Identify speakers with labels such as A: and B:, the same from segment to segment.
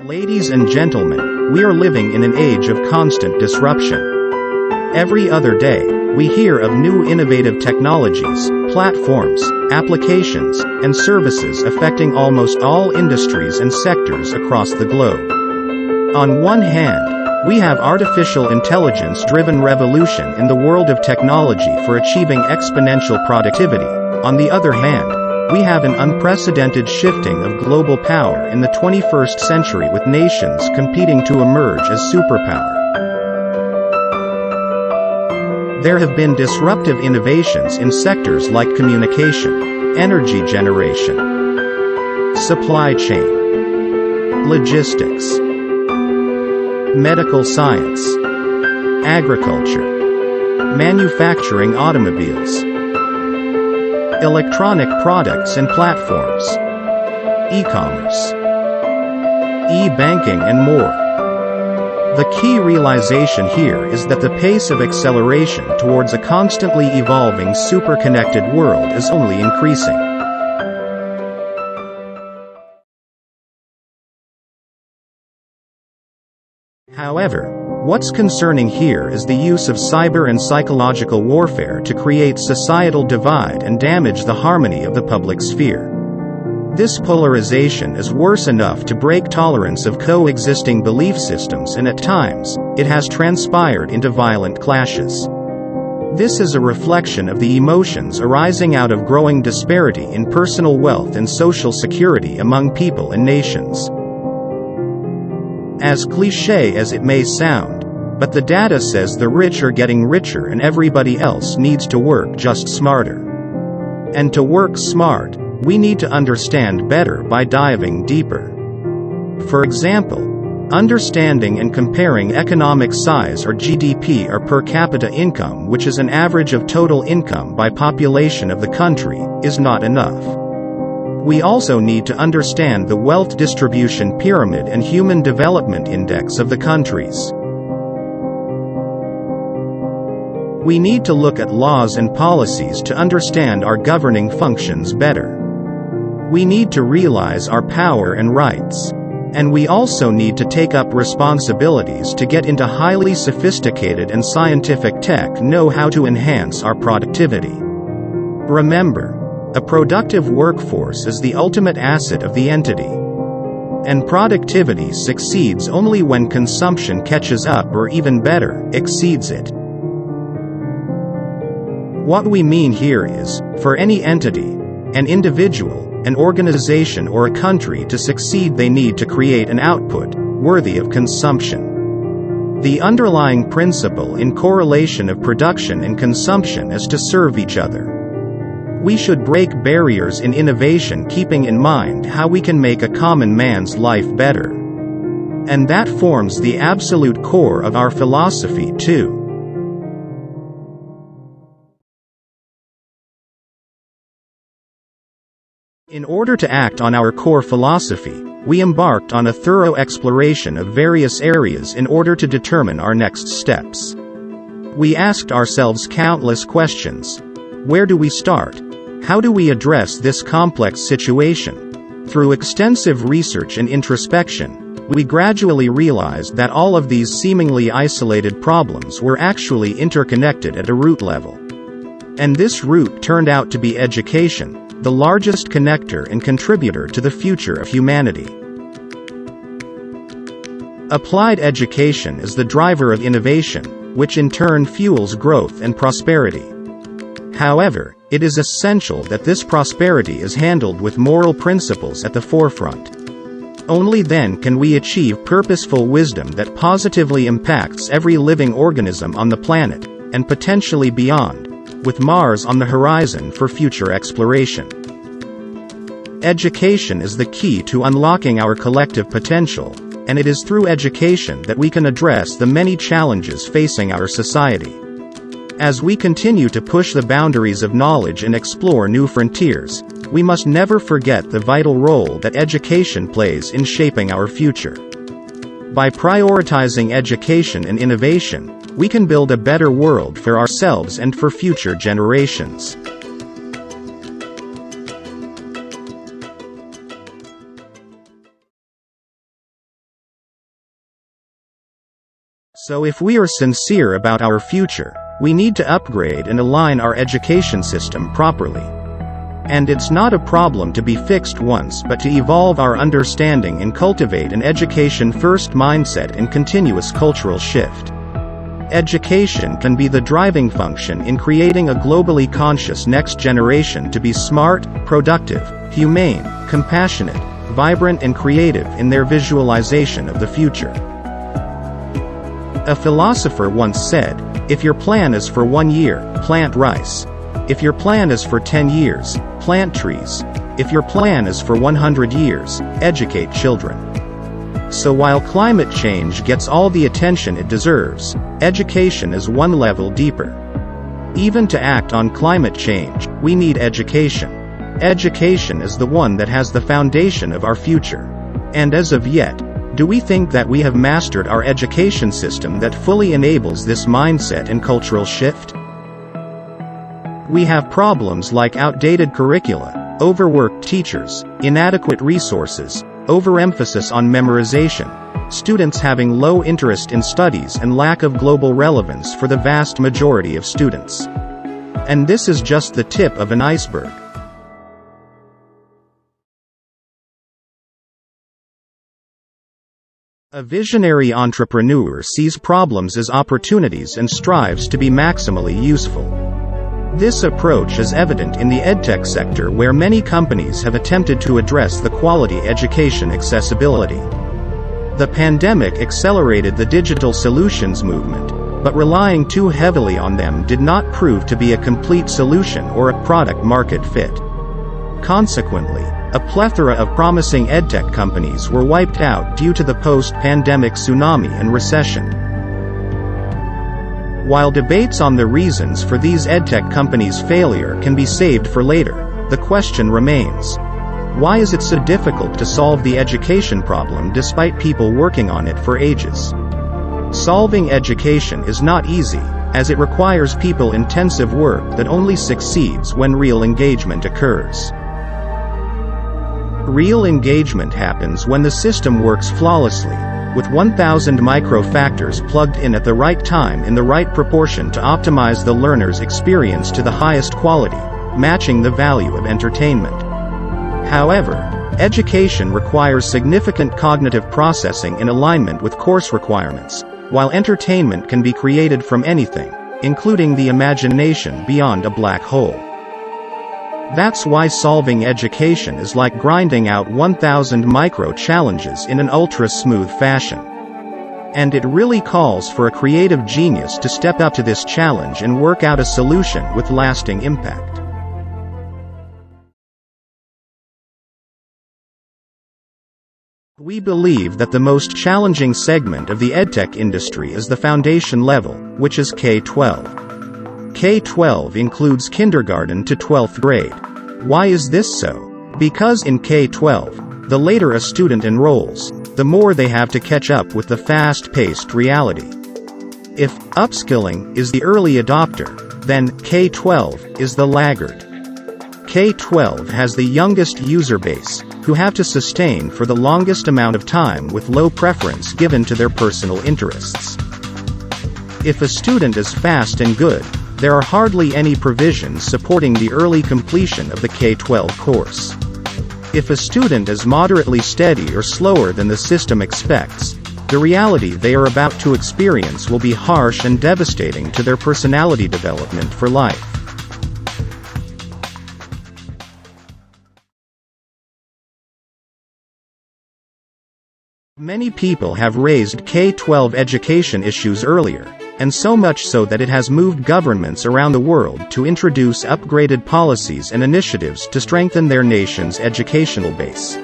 A: Ladies and gentlemen, we are living in an age of constant disruption. Every other day, we hear of new innovative technologies, platforms, applications, and services affecting almost all industries and sectors across the globe. On one hand, we have artificial intelligence-driven revolution in the world of technology for achieving exponential productivity. On the other hand, we have an unprecedented shifting of global power in the 21st century with nations competing to emerge as superpower. There have been disruptive innovations in sectors like communication, energy generation, supply chain, logistics, medical science, agriculture, manufacturing automobiles, electronic products and platforms, e-commerce, e-banking and more. The key realization here is that the pace of acceleration towards a constantly evolving super-connected world is only increasing. However, what's concerning here is the use of cyber and psychological warfare to create societal divide and damage the harmony of the public sphere. This polarization is worse enough to break tolerance of coexisting belief systems, and at times, it has transpired into violent clashes. This is a reflection of the emotions arising out of growing disparity in personal wealth and social security among people and nations. As cliché as it may sound, but the data says the rich are getting richer and everybody else needs to work just smarter. And to work smart, we need to understand better by diving deeper. For example, understanding and comparing economic size or GDP or per capita income, which is an average of total income by population of the country, is not enough. We also need to understand the wealth distribution pyramid and human development index of the countries. We need to look at laws and policies to understand our governing functions better. We need to realize our power and rights. And we also need to take up responsibilities to get into highly sophisticated and scientific tech know how to enhance our productivity. Remember, a productive workforce is the ultimate asset of the entity. And productivity succeeds only when consumption catches up or, even better, exceeds it. What we mean here is, for any entity, an individual, an organization or a country to succeed, they need to create an output worthy of consumption. The underlying principle in correlation of production and consumption is to serve each other. We should break barriers in innovation, keeping in mind how we can make a common man's life better. And that forms the absolute core of our philosophy too. In order to act on our core philosophy, we embarked on a thorough exploration of various areas in order to determine our next steps. We asked ourselves countless questions. Where do we start? How do we address this complex situation? Through extensive research and introspection, we gradually realized that all of these seemingly isolated problems were actually interconnected at a root level. And this root turned out to be education, the largest connector and contributor to the future of humanity. Applied education is the driver of innovation, which in turn fuels growth and prosperity. However, it is essential that this prosperity is handled with moral principles at the forefront. Only then can we achieve purposeful wisdom that positively impacts every living organism on the planet, and potentially beyond, with Mars on the horizon for future exploration. Education is the key to unlocking our collective potential, and it is through education that we can address the many challenges facing our society. As we continue to push the boundaries of knowledge and explore new frontiers, we must never forget the vital role that education plays in shaping our future. By prioritizing education and innovation, we can build a better world for ourselves and for future generations. So if we are sincere about our future, we need to upgrade and align our education system properly. And it's not a problem to be fixed once, but to evolve our understanding and cultivate an education-first mindset and continuous cultural shift. Education can be the driving function in creating a globally conscious next generation to be smart, productive, humane, compassionate, vibrant and creative in their visualization of the future. A philosopher once said, "If your plan is for 1 year, plant rice. If your plan is for 10 years, plant trees. If your plan is for 100 years, educate children." So while climate change gets all the attention it deserves, education is one level deeper. Even to act on climate change, we need education. Education is the one that has the foundation of our future. And as of yet, do we think that we have mastered our education system that fully enables this mindset and cultural shift? We have problems like outdated curricula, overworked teachers, inadequate resources, overemphasis on memorization, students having low interest in studies and lack of global relevance for the vast majority of students. And this is just the tip of an iceberg. A visionary entrepreneur sees problems as opportunities and strives to be maximally useful. This approach is evident in the edtech sector, where many companies have attempted to address the quality education accessibility. The pandemic accelerated the digital solutions movement, but relying too heavily on them did not prove to be a complete solution or a product-market fit. Consequently, a plethora of promising edtech companies were wiped out due to the post-pandemic tsunami and recession. While debates on the reasons for these edtech companies' failure can be saved for later, the question remains: why is it so difficult to solve the education problem despite people working on it for ages? Solving education is not easy, as it requires people-intensive work that only succeeds when real engagement occurs. Real engagement happens when the system works flawlessly, with 1,000 micro-factors plugged in at the right time in the right proportion to optimize the learner's experience to the highest quality, matching the value of entertainment. However, education requires significant cognitive processing in alignment with course requirements, while entertainment can be created from anything, including the imagination beyond a black hole. That's why solving education is like grinding out 1,000 micro-challenges in an ultra-smooth fashion. And it really calls for a creative genius to step up to this challenge and work out a solution with lasting impact. We believe that the most challenging segment of the edtech industry is the foundation level, which is K-12. K-12 includes kindergarten to 12th grade. Why is this so? Because in K-12, the later a student enrolls, the more they have to catch up with the fast-paced reality. If upskilling is the early adopter, then K-12 is the laggard. K-12 has the youngest user base, who have to sustain for the longest amount of time with low preference given to their personal interests. If a student is fast and good, there are hardly any provisions supporting the early completion of the K-12 course. If a student is moderately steady or slower than the system expects, the reality they are about to experience will be harsh and devastating to their personality development for life. Many people have raised K-12 education issues earlier, and so much so that it has moved governments around the world to introduce upgraded policies and initiatives to strengthen their nation's educational base.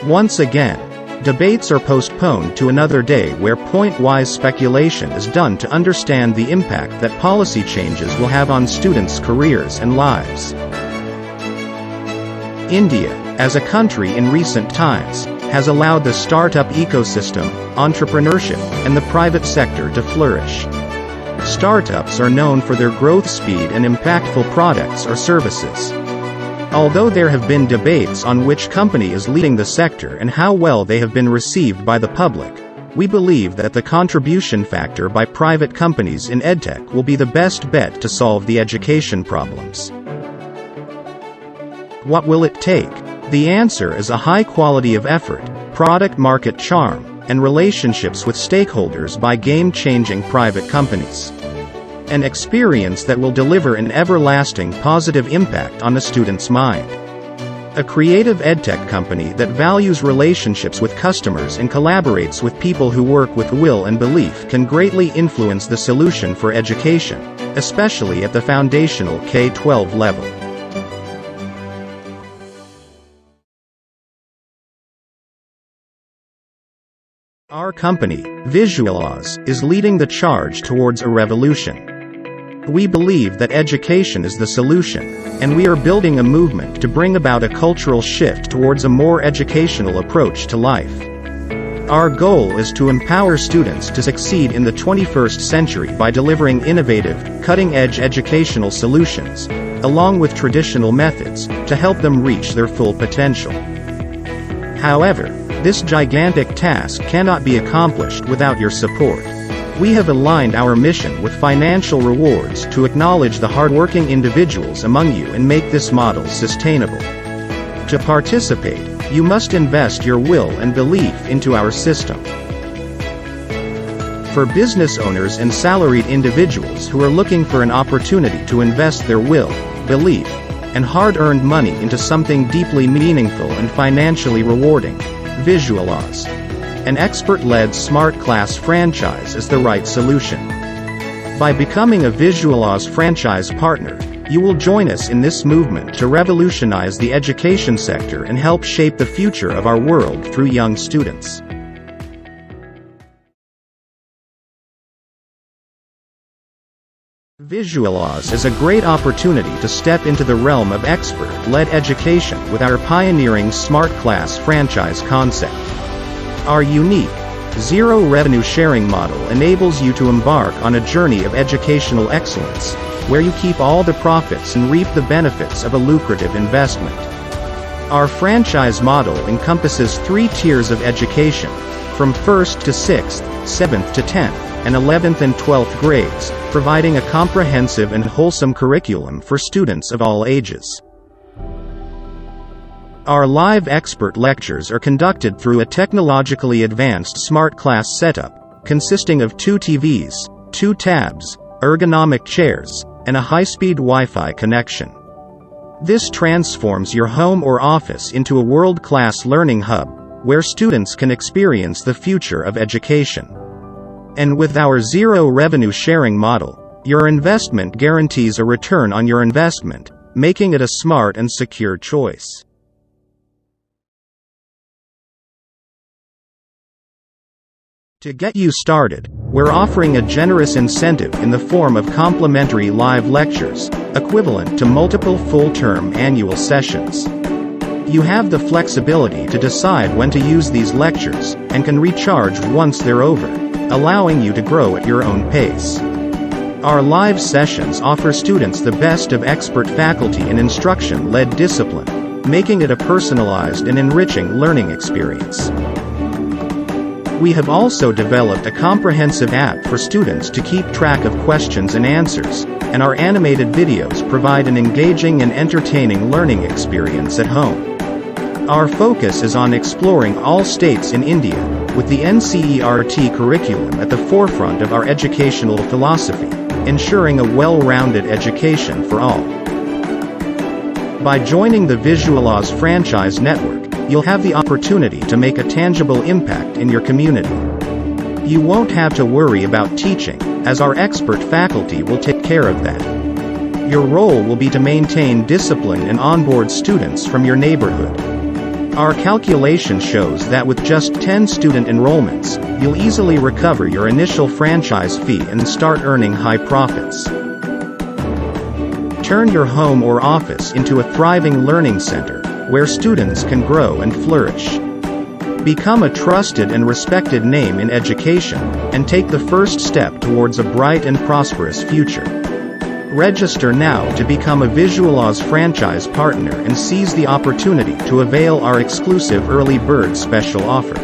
A: Once again, debates are postponed to another day where point-wise speculation is done to understand the impact that policy changes will have on students' careers and lives. India, as a country in recent times, has allowed the startup ecosystem, entrepreneurship, and the private sector to flourish. Startups are known for their growth speed and impactful products or services. Although there have been debates on which company is leading the sector and how well they have been received by the public, we believe that the contribution factor by private companies in edtech will be the best bet to solve the education problems. What will it take? The answer is a high quality of effort, product market charm, and relationships with stakeholders by game-changing private companies. An experience that will deliver an everlasting positive impact on the student's mind. A creative edtech company that values relationships with customers and collaborates with people who work with will and belief can greatly influence the solution for education, especially at the foundational K-12 level. Our company, Visualoz, is leading the charge towards a revolution. We believe that education is the solution, and we are building a movement to bring about a cultural shift towards a more educational approach to life. Our goal is to empower students to succeed in the 21st century by delivering innovative, cutting-edge educational solutions, along with traditional methods, to help them reach their full potential. However, this gigantic task cannot be accomplished without your support. We have aligned our mission with financial rewards to acknowledge the hardworking individuals among you and make this model sustainable. To participate, you must invest your will and belief into our system. For business owners and salaried individuals who are looking for an opportunity to invest their will, belief, and hard-earned money into something deeply meaningful and financially rewarding, Visualoz, an expert-led smart class franchise, is the right solution. By becoming a Visualoz franchise partner, you will join us in this movement to revolutionize the education sector and help shape the future of our world through young students. Visualoz is a great opportunity to step into the realm of expert-led education with our pioneering smart class franchise concept. Our unique, zero revenue sharing model enables you to embark on a journey of educational excellence, where you keep all the profits and reap the benefits of a lucrative investment. Our franchise model encompasses 3 tiers of education, from 1st to 6th, 7th to 10th, and 11th and 12th grades, providing a comprehensive and wholesome curriculum for students of all ages. Our live expert lectures are conducted through a technologically advanced smart class setup, consisting of 2 TVs, 2 tabs, ergonomic chairs, and a high-speed Wi-Fi connection. This transforms your home or office into a world-class learning hub, where students can experience the future of education. And with our zero revenue sharing model, your investment guarantees a return on your investment, making it a smart and secure choice. To get you started, we're offering a generous incentive in the form of complimentary live lectures, equivalent to multiple full-term annual sessions. You have the flexibility to decide when to use these lectures, and can recharge once they're over, allowing you to grow at your own pace. Our live sessions offer students the best of expert faculty and instruction-led discipline, making it a personalized and enriching learning experience. We have also developed a comprehensive app for students to keep track of questions and answers, and our animated videos provide an engaging and entertaining learning experience at home. Our focus is on exploring all states in India, with the NCERT curriculum at the forefront of our educational philosophy, ensuring a well-rounded education for all. By joining the Visualoz franchise network, you'll have the opportunity to make a tangible impact in your community. You won't have to worry about teaching, as our expert faculty will take care of that. Your role will be to maintain discipline and onboard students from your neighborhood. Our calculation shows that with just 10 student enrollments, you'll easily recover your initial franchise fee and start earning high profits. Turn your home or office into a thriving learning center, where students can grow and flourish. Become a trusted and respected name in education, and take the first step towards a bright and prosperous future. Register now to become a Visualoz franchise partner and seize the opportunity to avail our exclusive early bird special offer.